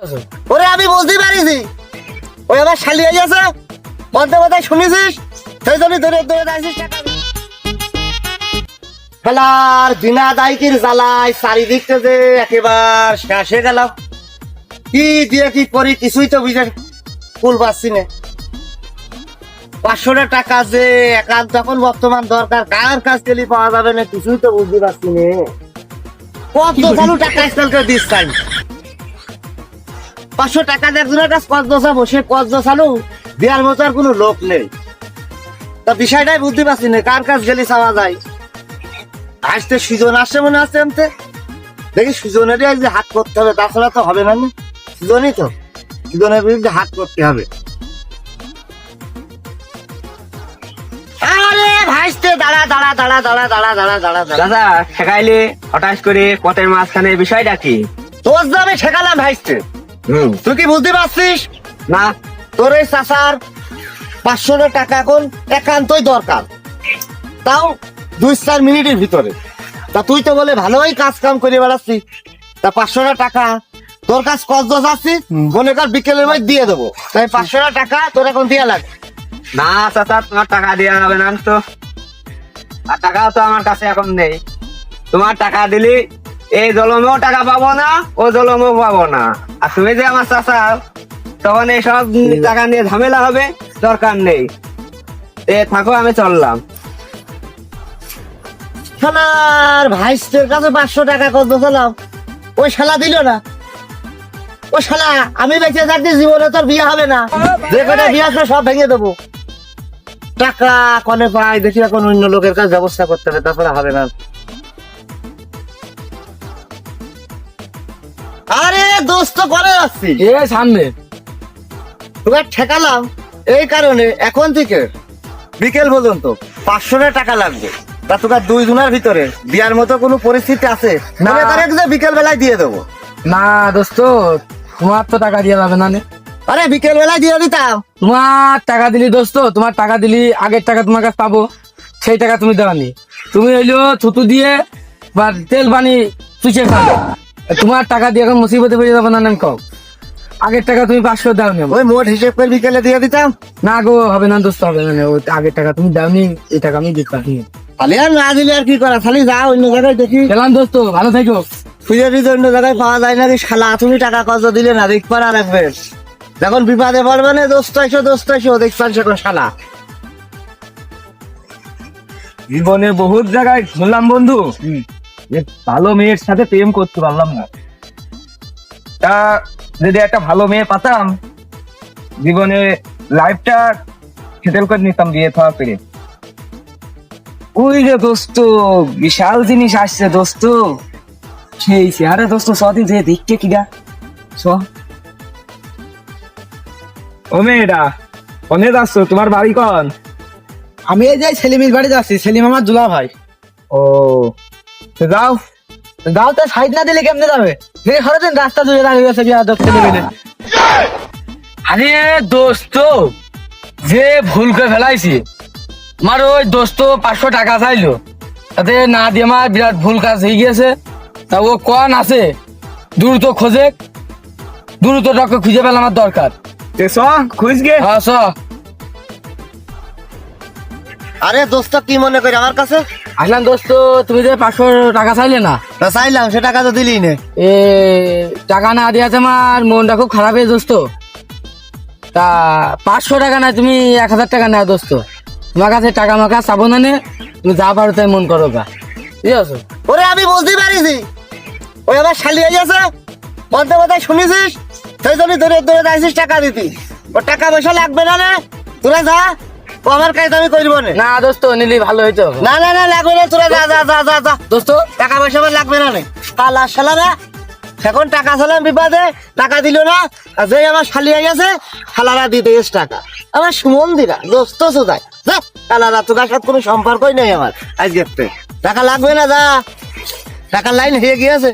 ওরে আমি বুঝতে পারিছি, ওই আমার শালি হয়ে গেছে, বলতে কোথায় শুনেছিস, সেই জন্য ধরে ধরে যাইছিস টাকা। বেলার বিনা দায়িত্বের জ্বালায় চারিদিকটা যে একেবারে শেষে গেলাম, কি দিয়ে কি করি কিছুই তো বুঝে ফুল পাচ্ছি না। 500 টাকা যে একান্ত এখন বর্তমান দরকার, কার কাছ থেকে পাওয়া যাবে না কিছুই তো বুঝতে পারছি না। কত চালু টাকা স্টাইলকে দিস টাইম 500 টাকা একজনের কাছে কত দশা বসে কত চালু দেওয়ার মতো আর কোনো লোক নেই। তা বিষয়টাই বুঝতে পারছি না কার কাছ গেলে চাওয়া যায়। আসতে সুজন আসছে মনে আসছে এমতে, দেখি সুজনেরই আজ হাত করতে হবে, তাছাড়া তো হবে না। সুজনই তো, সুজনের বিরুদ্ধে হাত করতে হবে। আরে ভাইস্তে দাঁড়া দাঁড়া দাঁড়া দাঁড়া দাঁড়া দাঁড়া দাঁড়া দাঁড়া, দাদা ঠেকাইলে হঠাৎ করে পথের মাঝখানে বিষয়টা কি? তোর দামে ঠেকালাম ভাইস্তে, তুই কি বুঝতে পারছিস না তোর এই চাচার 500 টাকা এখন একান্তই দরকার, তাও 2-4 মিনিটের ভিতরে। তা তুই তো বলে ভালোই কাজ কাম করে বেড়াচ্ছি, তা 500 টাকা তোর কাছে কত দোষ আসছি মনে কর বিকেলের মধ্যে দিয়ে দেবো, তাই 500 টাকা তোর এখন দিয়া লাগবে। না চাচা, তোমার টাকা দেওয়া হবে না তো, আর টাকাও তো আমার কাছে এখন নেই। তোমার টাকা দিলি এই জলমেও টাকা পাবো না, ও জলমেও পাবো না। আর তুমি যে আমার চাচা, তখন এইসব টাকা নিয়ে ঝামেলা হবে, দরকার নেই। এ থাকো, আমি চললাম। শালার ভাইস্তের কাছে 500 টাকা কত দোষালাম, ওই শালা দিল না। ও শালা আমি বেঁচে থাকতে জীবনে তোর বিয়ে হবে না, যে কটা বিয়ে আছে সব ভেঙে দেবো। টাকা কনে পাই দেখি, এখন অন্য লোকের কাছে ব্যবস্থা করতে হবে, তাছাড়া হবে না। আরে দোস্ত করে যাচ্ছি এ সামনে তোকে ঠেকালাম এই কারণে, এখন থেকে বিকেল পর্যন্ত 500 টাকা লাগবে। তা তোকে 2 জনের ভিতরে দেওয়ার মতো কোনো পরিস্থিতি আছে? না। মনে করে যে বিকেল বেলায় দিয়ে দেবো। না দোস্ত, তোমার তো টাকা দিয়ে যাবে না নে। আরে বিকেল বেলায় দিয়ে দিতাম। তোমার টাকা দিলি দোস্ত, তোমার টাকা দিলি, আগের টাকা তোমার কাছে পাবো, সেই টাকা তুমি দেওয়ানি। তুমি হইলো থুতু দিয়ে বা তেল পানি চুষে খাবে। তোমার টাকা দিয়ে এখন মুসিবতে বেরিয়ে যাবে না নেন কম। আগের টাকা তুমি 500 দাওনি। ওই মোট হিসেব করে বিকেলে দিয়ে দিতাম। না গো, হবে না দোস্ত, হবে না। ওই আগের টাকা তুমি দাওনি, এই টাকা আমি দিতে পারি। খালি আর না দিলে আর কি করা, খালি যা অন্য জায়গায় দেখি গেলাম দোস্ত, ভালো থেকো। খুঁজে দিতে অন্য জায়গায় পাওয়া যায় নাকি। শালা তুমি টাকা কত দিলে না দেখবার আর রাখবে, যখন বিপদে পড়বে না দোস্ত এসো দেখবেন সেখন শালা। জীবনে বহুত জায়গায় ঘুরলাম বন্ধু, ভালো মেয়ের সাথে প্রেম করতে পারলাম না। তা যদি একটা ভালো মেয়ে পাতাম, জীবনে লাইফটা সেটেল করে নিতাম বিয়ে থাকা পেরে। ওই রে দোস্ত, বিশাল জিনিস আসছে দোস্ত, সেই চেহারা দোস্ত, সদিন যে দেখতে কিরা স। ও মেয়েটা কনে যাচ্ছ, তোমার বাড়ি কন? আমি এই যে সেলিমের বাড়ি যাচ্ছি, সেলিম আমার দুলা ভাই। ও তো যাও। গাও তো সাইড না দিলে কেমনে যাবে? সারাদিন রাস্তা জুড়ে দাঁড়িয়ে গেছে বিয়া দোস্ত মিলে। আরে দোস্ত, যে ভুল করে ফেলাইছি, আমার ওই দোস্ত 500 টাকা চাইলো, তাতে না দিয়ে আমার বিরাট ভুল কাজ হয়ে গিয়েছে। তা ও কন আছে, দ্রুত খোঁজে, দ্রুত টাকা খুঁজে পেলে আমার দরকার। খুঁজ গে। হ্যাঁ চ। আরে দোস্ত কি মনে করে আমার কাছে? আসলাম দোস্ত, তুমি যে 500 টাকা চাইলে না, তা চাইলাম, সে টাকা তো দিলি নে। এ টাকা না দিয়েছে আমার মনটা খুব খারাপ হয়ে দোস্ত। তা 500 টাকা না, তুমি 1000 টাকা নেও দোস্ত। তোমার কাছে টাকা মাকা চাবো না নে, তুমি যা পারো তাই মন করো গা, ঠিক আছে? ওরে আমি বুঝতে পারিছি, ওই আমার শালি হয়ে গেছে, বলতে কোথায় শুনেছিস, সেই জন্য ধরে ধরে যাইছিস টাকা দিতি। ও টাকা পয়সা লাগবে না রে, তোরা যা, ও আমার কাছে আমি করবো না। না দোস্ত, নিলি ভালো হইতো। না না না লাগবে না, তোরা যা যা যা যা যা দোস্ত টাকা পয়সা আমার লাগবে না রে। কালা শালা না, এখন টাকা চালাম বিপদে, টাকা দিল না, আর যে আমার শালি হয়ে গেছে শালারা দিতে গেছে টাকা। আমার সুমন দিরা দোস্ত সোজায় যা, কালারা তোকার সাথে কোনো সম্পর্কই নেই আমার আজকে। টাকা লাগবে না, যা, টাকার লাইন হয়ে গিয়েছে।